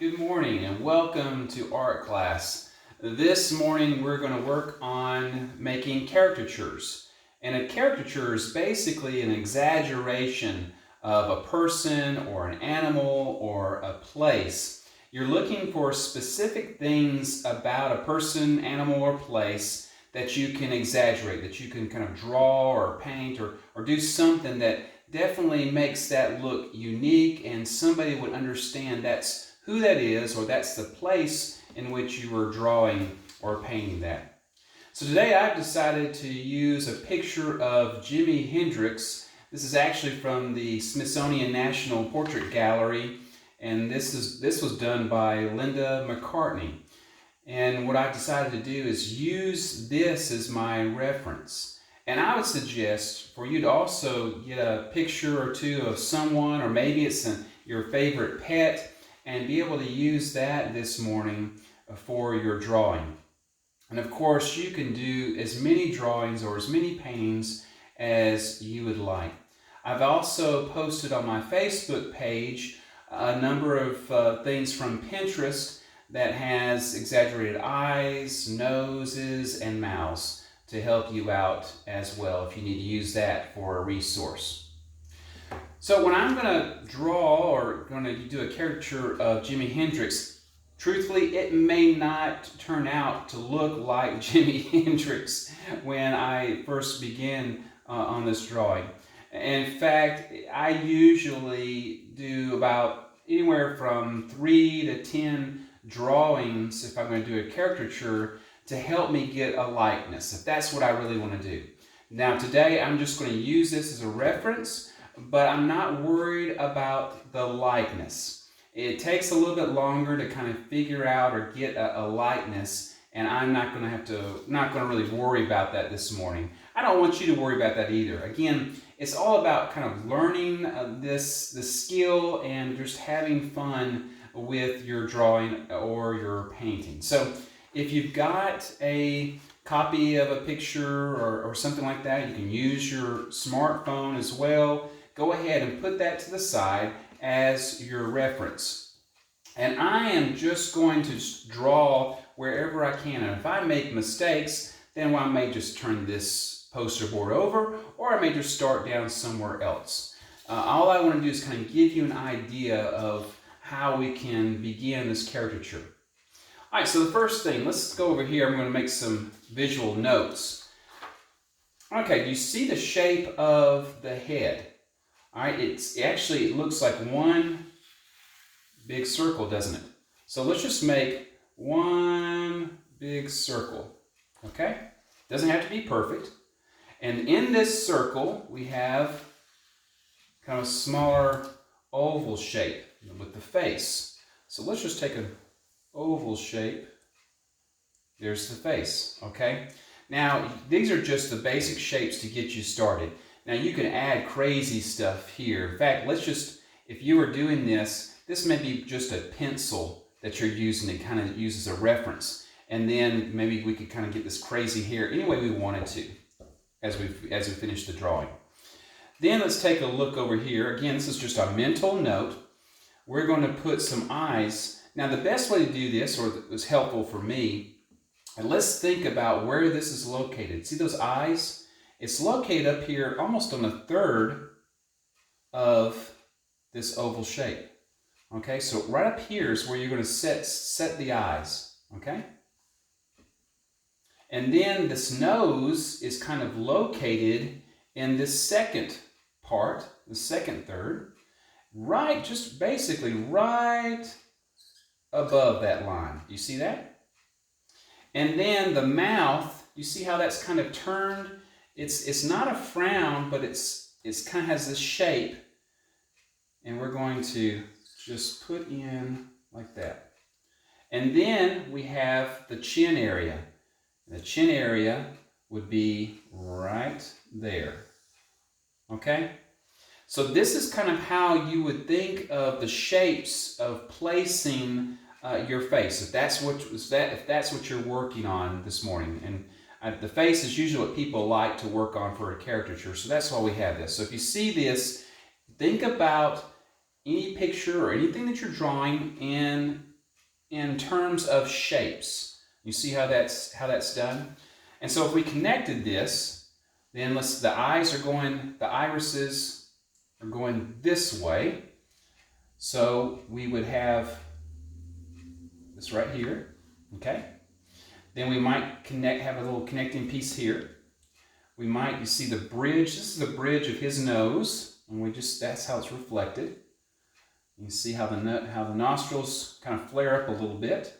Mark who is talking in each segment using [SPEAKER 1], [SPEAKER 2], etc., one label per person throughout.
[SPEAKER 1] Good morning and welcome to art class. This morning we're going to work on making caricatures. And a caricature is basically an exaggeration of a person or an animal or a place. You're looking for specific things about a person, animal, or place that you can exaggerate, that you can kind of draw or paint or do something that definitely makes that look unique and somebody would understand that's who that is, or that's the place in which you were drawing or painting that. So today I've decided to use a picture of Jimi Hendrix. This is actually from the Smithsonian National Portrait Gallery, and this was done by Linda McCartney. And what I've decided to do is use this as my reference. And I would suggest for you to also get a picture or two of someone, or maybe it's your favorite pet, and be able to use that this morning for your drawing. And of course, you can do as many drawings or as many paintings as you would like. I've also posted on my Facebook page a number of things from Pinterest that has exaggerated eyes, noses, and mouths to help you out as well if you need to use that for a resource. So when I'm going to draw or going to do a caricature of Jimi Hendrix, truthfully, it may not turn out to look like Jimi Hendrix when I first begin on this drawing. In fact, I usually do about anywhere from 3 to 10 drawings if I'm going to do a caricature to help me get a likeness, if that's what I really want to do. Now today I'm just going to use this as a reference, but I'm not worried about the likeness. It takes a little bit longer to kind of figure out or get a likeness, and I'm not going to really worry about that this morning. I don't want you to worry about that either. Again, it's all about kind of learning the skill and just having fun with your drawing or your painting. So if you've got a copy of a picture or something like that, you can use your smartphone as well. Go ahead and put that to the side as your reference. And I am just going to draw wherever I can. And if I make mistakes, then I may just turn this poster board over, or I may just start down somewhere else. All I want to do is kind of give you an idea of how we can begin this caricature. All right, so the first thing, let's go over here. I'm going to make some visual notes. Okay, do you see the shape of the head? All right, it looks like one big circle, doesn't it? So let's just make one big circle, okay? Doesn't have to be perfect. And in this circle, we have kind of a smaller oval shape with the face. So let's just take an oval shape. There's the face, okay? Now, these are just the basic shapes to get you started. Now you can add crazy stuff here. In fact, if you were doing this may be just a pencil that you're using to kind of use as a reference. And then maybe we could kind of get this crazy here any way we wanted to as we finish the drawing. Then let's take a look over here. Again, this is just a mental note. We're going to put some eyes. Now the best way to do this, or that was helpful for me, and let's think about where this is located. See those eyes? It's located up here almost on a third of this oval shape. Okay, so right up here is where you're going to set the eyes. Okay? And then this nose is kind of located in this second part, the second third, just basically right above that line. Do you see that? And then the mouth, you see how that's kind of turned? It's not a frown, but it's kind of has this shape, and we're going to just put in like that. And then we have the chin area. The chin area would be right there. Okay? So this is kind of how you would think of the shapes of placing your face, if that's what you're working on this morning. And the face is usually what people like to work on for a caricature, so that's why we have this. So if you see this, think about any picture or anything that you're drawing in in terms of shapes. You see how that's done? And so if we connected this, then the irises are going this way. So we would have this right here, okay? Then we might have a little connecting piece here. You see the bridge, this is the bridge of his nose, and that's how it's reflected. You see how the nostrils kind of flare up a little bit.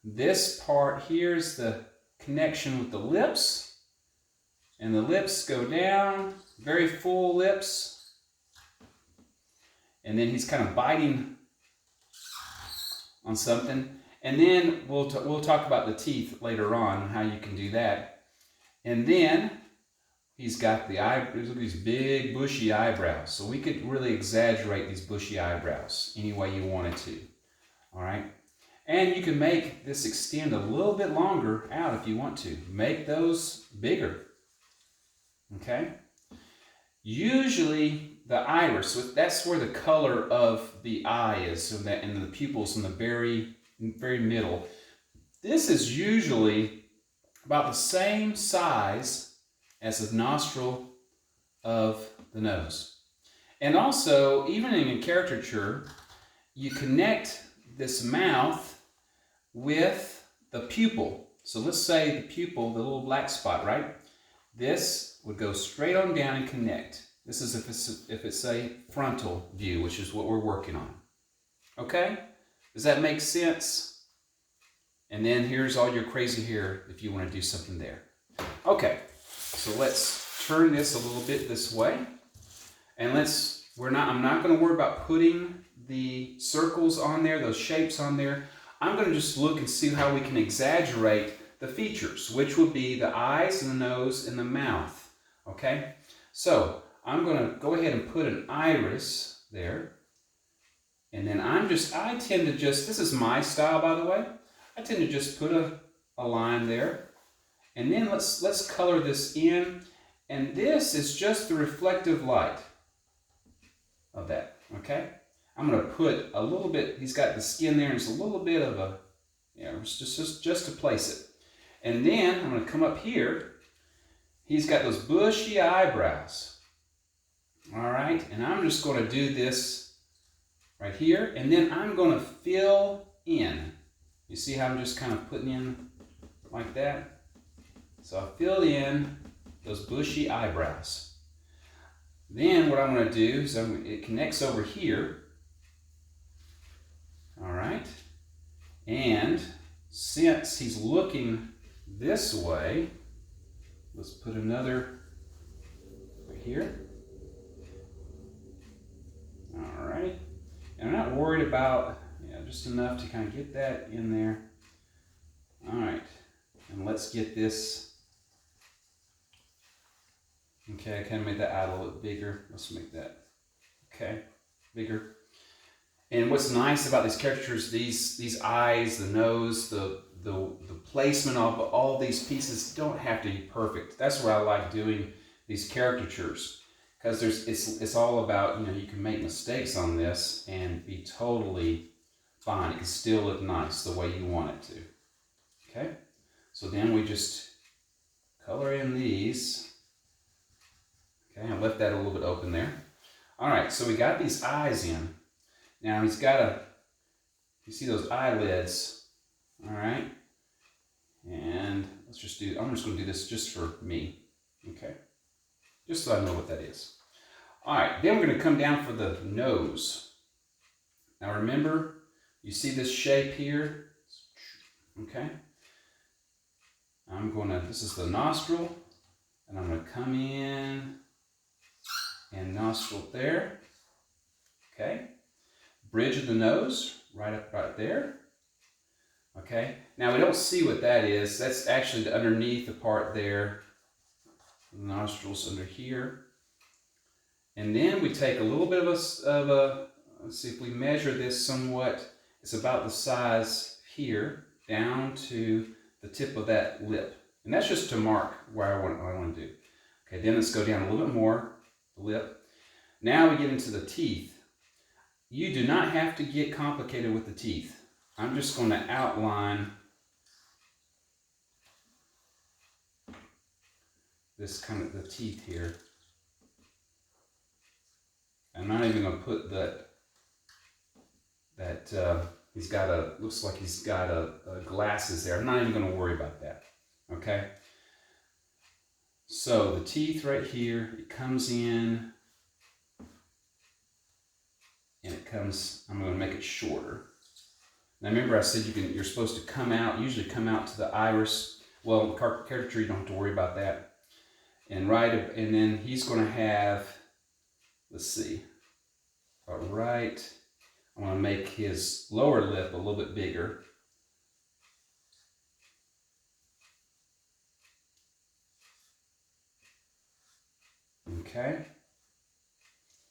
[SPEAKER 1] This part here is the connection with the lips, and the lips go down, very full lips, and then he's kind of biting on something. And then we'll talk about the teeth later on and how you can do that. And then he's got these big bushy eyebrows. So we could really exaggerate these bushy eyebrows any way you wanted to. All right. And you can make this extend a little bit longer out if you want to. Make those bigger. Okay. Usually the iris, that's where the color of the eye is, and the pupils in the very middle. This is usually about the same size as the nostril of the nose. And also, even in a caricature, you connect this mouth with the pupil. So let's say the pupil, the little black spot, right? This would go straight on down and connect. This is if it's a frontal view, which is what we're working on. Okay? Does that make sense? And then here's all your crazy hair if you want to do something there. Okay, so let's turn this a little bit this way. And I'm not going to worry about putting the circles on there, those shapes on there. I'm going to just look and see how we can exaggerate the features, which would be the eyes and the nose and the mouth. Okay, so I'm going to go ahead and put an iris there. And then I tend to just, this is my style, by the way. I tend to just put a line there. And then let's color this in. And this is just the reflective light of that, okay? I'm going to put a little bit, he's got the skin there, and it's a little bit of a, just to place it. And then I'm going to come up here. He's got those bushy eyebrows. All right, and I'm just going to do this right here, and then I'm going to fill in. You see how I'm just kind of putting in like that? So I fill in those bushy eyebrows. Then what I'm going to do is it connects over here. All right, and since he's looking this way, let's put another right here. All right, and I'm not worried about, just enough to kind of get that in there. All right, and let's get this. Okay, I kind of made that eye a little bit bigger. Let's make that, okay, bigger. And what's nice about these caricatures, these eyes, the nose, the placement of all these pieces don't have to be perfect. That's why I like doing these caricatures, because it's all about, you can make mistakes on this and be totally fine. It can still look nice the way you want it to. Okay, so then we just color in these. Okay, I left that a little bit open there. All right, so we got these eyes in. Now he's got you see those eyelids, all right? And I'm just going to do this just for me, okay? Just so I know what that is. All right, then we're going to come down for the nose. Now remember, you see this shape here, okay? This is the nostril, and I'm going to come in and nostril there, okay? Bridge of the nose, right there. Okay, now we don't see what that is. That's actually underneath the part there. The nostrils under here. And then we take a little bit of a, let's see if we measure this somewhat. It's about the size here, down to the tip of that lip. And that's just to mark where what I want to do. Okay, then let's go down a little bit more, the lip. Now we get into the teeth. You do not have to get complicated with the teeth. I'm just going to outline this kind of the teeth here. I'm not even going to put he's got looks like he's got glasses there. I'm not even going to worry about that. Okay. So the teeth right here, it comes in, and it comes, I'm going to make it shorter. Now remember I said you're supposed to come out, usually come out to the iris. Well, caricature, you don't have to worry about that. And and then he's going to have, let's see, I'm going to make his lower lip a little bit bigger. Okay.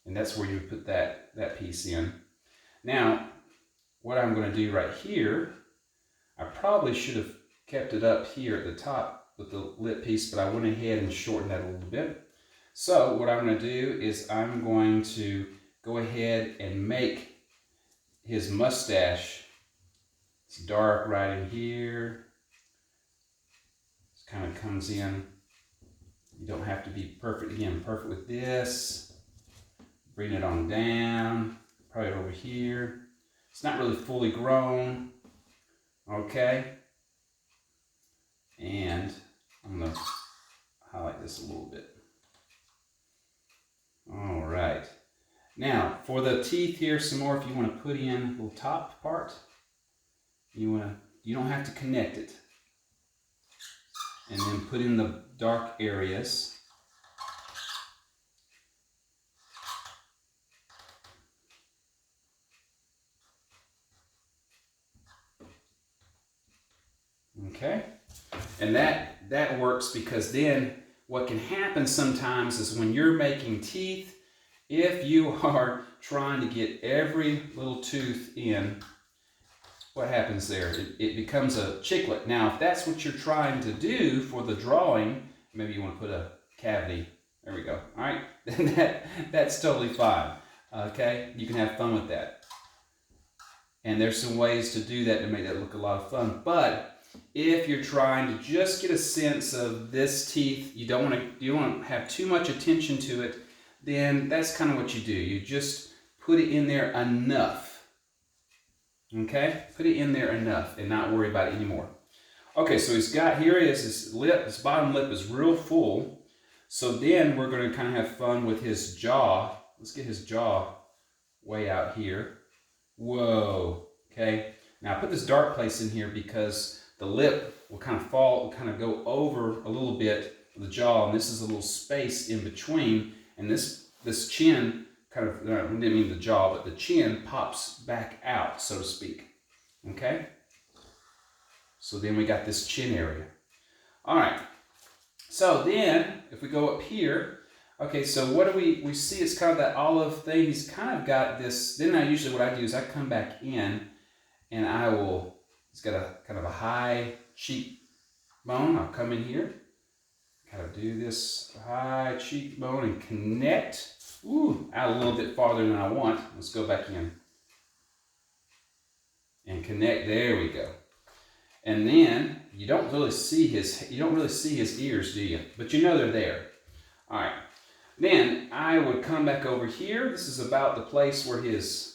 [SPEAKER 1] And that's where you put that piece in. Now, what I'm going to do right here, I probably should have kept it up here at the top with the lip piece, but I went ahead and shortened that a little bit. So what I'm going to do is I'm going to go ahead and make his mustache. It's dark right in here. It kind of comes in. You don't have to be perfect. Again, perfect with this. Bring it on down, probably over here. It's not really fully grown, okay? And I'm gonna highlight this a little bit. All right. Now, for the teeth here, some more, if you wanna put in a little top part, you don't have to connect it. And then put in the dark areas. Okay, and that works because then what can happen sometimes is when you're making teeth, if you are trying to get every little tooth in, what happens there? It becomes a chiclet. Now, if that's what you're trying to do for the drawing, maybe you want to put a cavity. There we go. All right, then that's totally fine. Okay, you can have fun with that. And there's some ways to do that to make that look a lot of fun. But if you're trying to just get a sense of this teeth, you don't want to have too much attention to it, then that's kind of what you do. You just put it in there enough. Okay? Put it in there enough and not worry about it anymore. Okay, so his lip, his bottom lip is real full. So then we're going to kind of have fun with his jaw. Let's get his jaw way out here. Whoa. Okay? Now I put this dark place in here because the lip will kind of go over a little bit of the jaw, and this is a little space in between, and this chin I didn't mean the jaw, but the chin pops back out, so to speak. Okay? So then we got this chin area. All right. So then, if we go up here, okay, so what do we see? It's kind of that olive thing. He's kind of got this. Then what I do is I come back in, and he's got a kind of a high cheekbone. I'll come in here, kind of do this high cheekbone and connect. Out a little bit farther than I want. Let's go back in and connect. There we go. And then you don't really see his ears, do you? But you know they're there. All right. Then I would come back over here. This is about the place where you see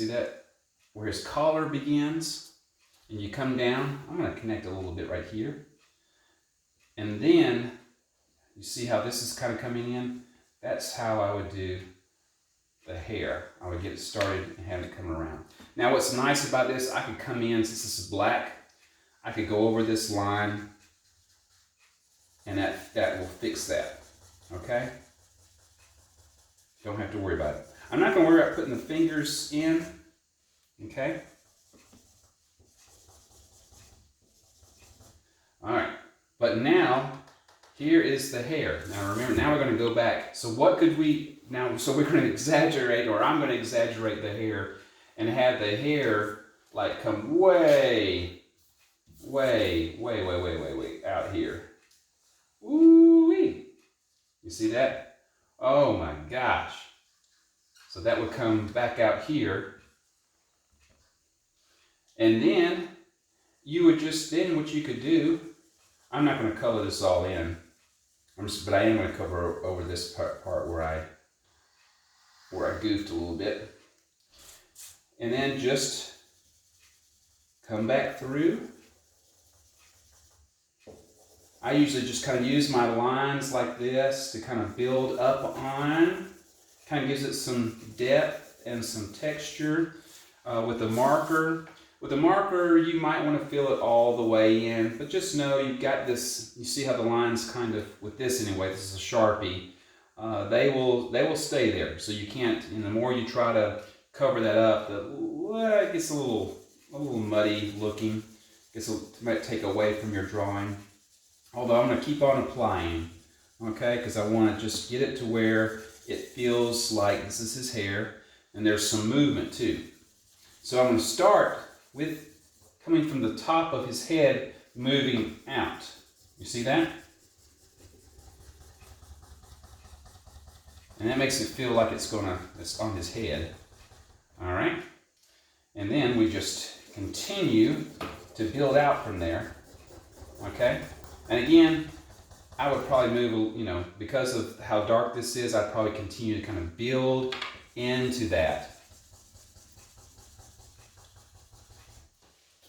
[SPEAKER 1] that? Where his collar begins. And you come down. I'm going to connect a little bit right here. And then you see how this is kind of coming in? That's how I would do the hair. I would get it started and have it come around. Now what's nice about this, I could come in, since this is black, I could go over this line and that will fix that. Okay? Don't have to worry about it. I'm not going to worry about putting the fingers in. Okay? Alright. But now, here is the hair. Now remember, now we're going to go back. So what could we, so we're going to exaggerate, or I'm going to exaggerate the hair and have the hair like come way out here. Woo-wee. You see that? Oh my gosh. So that would come back out here. And then you would just, then what you could do, I'm not going to color this all in, but I am going to cover over this part where I goofed a little bit. And then just come back through. I usually just kind of use my lines like this to kind of build up on. Kind of gives it some depth and some texture. With a marker. With a marker, you might want to fill it all the way in, but just know you've got this. You see how the lines kind of, with this anyway, this is a Sharpie, they will stay there. So you can't, and the more you try to cover that up, it gets a little muddy looking. It might take away from your drawing. Although I'm going to keep on applying, okay, because I want to just get it to where it feels like this is his hair, and there's some movement too. So I'm going to start with coming from the top of his head, moving out. You see that? And that makes it feel like it's on his head. All right? And then we just continue to build out from there. Okay? And again, I would probably move, because of how dark this is, I'd probably continue to kind of build into that.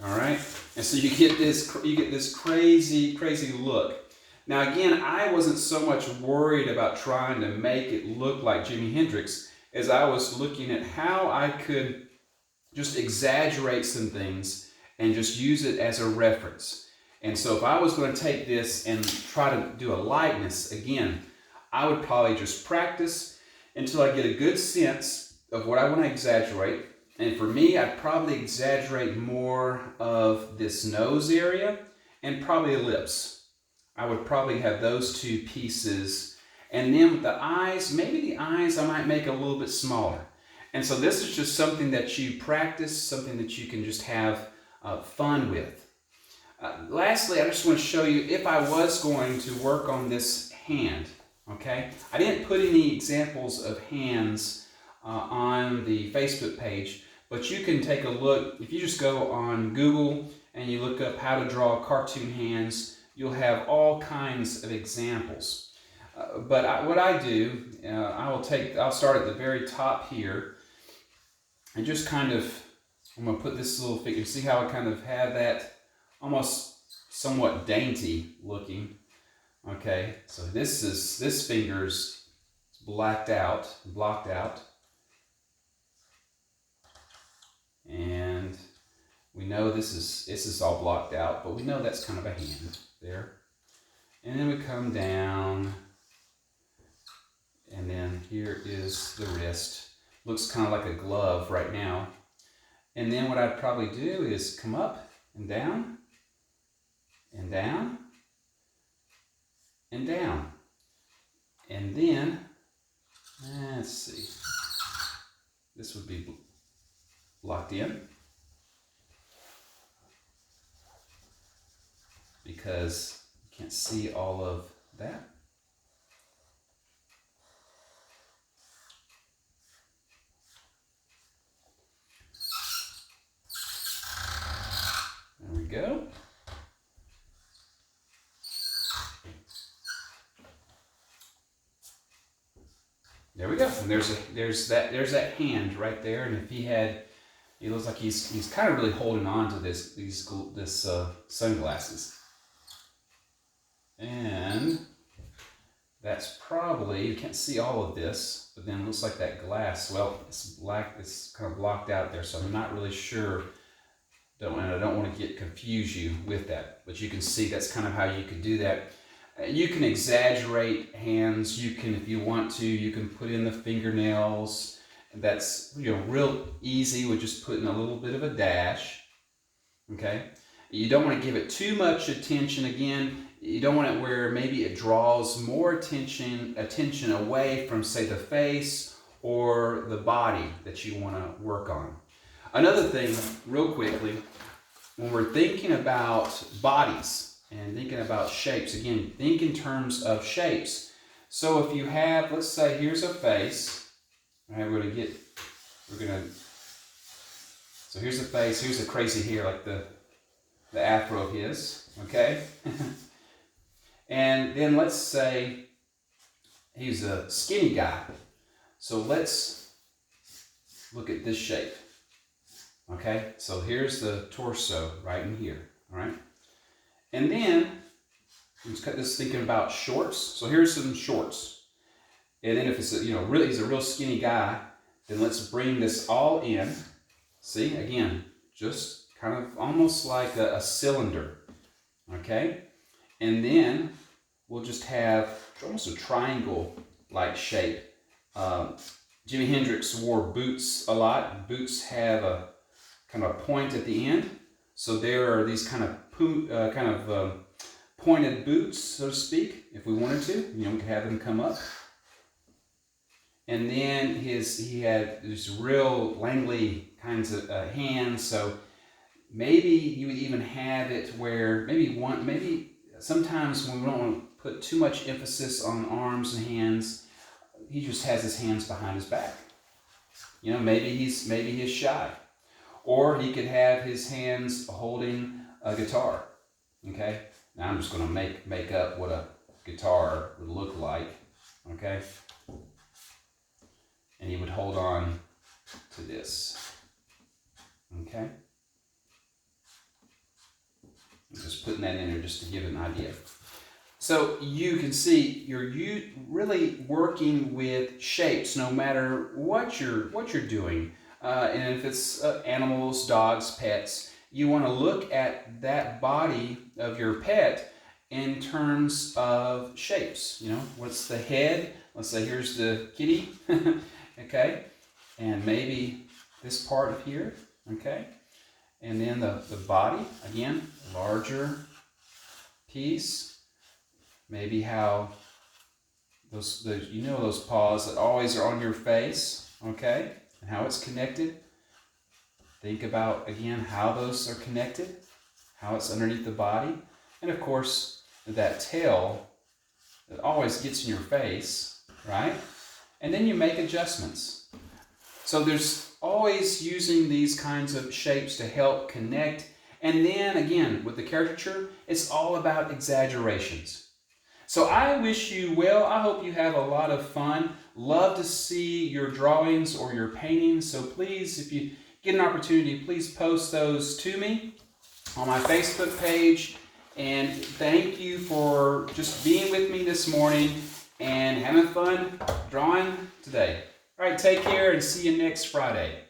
[SPEAKER 1] All right, and so you get this crazy look. Now again, I wasn't so much worried about trying to make it look like Jimi Hendrix as I was looking at how I could just exaggerate some things and just use it as a reference. And so if I was going to take this and try to do a likeness, again, I would probably just practice until I get a good sense of what I want to exaggerate. And for me, I'd probably exaggerate more of this nose area and probably the lips. I would probably have those two pieces. And then with the eyes, maybe the eyes I might make a little bit smaller. And so this is just something that you practice, something that you can just have fun with. Lastly, I just want to show you if I was going to work on this hand, okay? I didn't put any examples of hands on the Facebook page, but you can take a look. If you just go on Google and you look up how to draw cartoon hands, you'll have all kinds of examples. What I do, I'll start at the very top here and just kind of, I'm going to put this little figure. See how I kind of have that almost somewhat dainty looking. Okay, so this finger's blocked out. And we know this is all blocked out, but we know that's kind of a hand there. And then we come down, and then here is the wrist. Looks kind of like a glove right now. And then what I'd probably do is come up and down, and down, and down. And then, let's see, this would be locked in because you can't see all of that. There we go. There we go. And there's that hand right there. And if he looks like he's kind of really holding on to this sunglasses. And that's probably, you can't see all of this, but then it looks like that glass, well, it's black, it's kind of blocked out there, so I'm not really sure. And I don't want to confuse you with that, but you can see that's kind of how you could do that. You can exaggerate hands. You can, if you want to, you can put in the fingernails. That's real easy with just putting a little bit of a dash. Okay, you don't want to give it too much attention. Again, you don't want it where maybe it draws more attention away from, say, the face or the body that you want to work on. Another thing, real quickly, when we're thinking about bodies and thinking about shapes, again, think in terms of shapes. So if you have, let's say, here's a face. All right, so So here's the face, here's the crazy hair, like the afro of his, okay? And then let's say he's a skinny guy. So let's look at this shape, okay? So here's the torso right in here, all right? And then, let's cut this thinking about shorts. So here's some shorts. And then if it's, really, he's a real skinny guy, then let's bring this all in. See, again, just kind of almost like a cylinder, okay? And then we'll just have almost a triangle-like shape. Jimi Hendrix wore boots a lot. Boots have a kind of a point at the end. So there are these kind of pointed boots, so to speak, if we wanted to. We could have them come up. And then he had these real Langley kinds of hands. So maybe you would even have it where maybe sometimes when we don't want to put too much emphasis on arms and hands, he just has his hands behind his back. Maybe he's shy. Or he could have his hands holding a guitar. Okay? Now I'm just going to make up what a guitar would look like. Okay? And he would hold on to this. Okay? I'm just putting that in there just to give an idea. So you can see you're really working with shapes no matter what you're doing. And if it's animals, dogs, pets, you want to look at that body of your pet in terms of shapes. What's the head? Let's say here's the kitty, okay? And maybe this part of here, okay? And then the body, again, larger piece. Maybe how those paws that always are on your face, okay? And how it's connected. Think about, again, how those are connected, how it's underneath the body. And of course, that tail that always gets in your face, right? And then you make adjustments. So there's always using these kinds of shapes to help connect. And then again, with the caricature, it's all about exaggerations. So I wish you well. I hope you have a lot of fun. Love to see your drawings or your paintings. So please, if you get an opportunity, please post those to me on my Facebook page. And thank you for just being with me this morning and having fun drawing today. All right, take care and see you next Friday.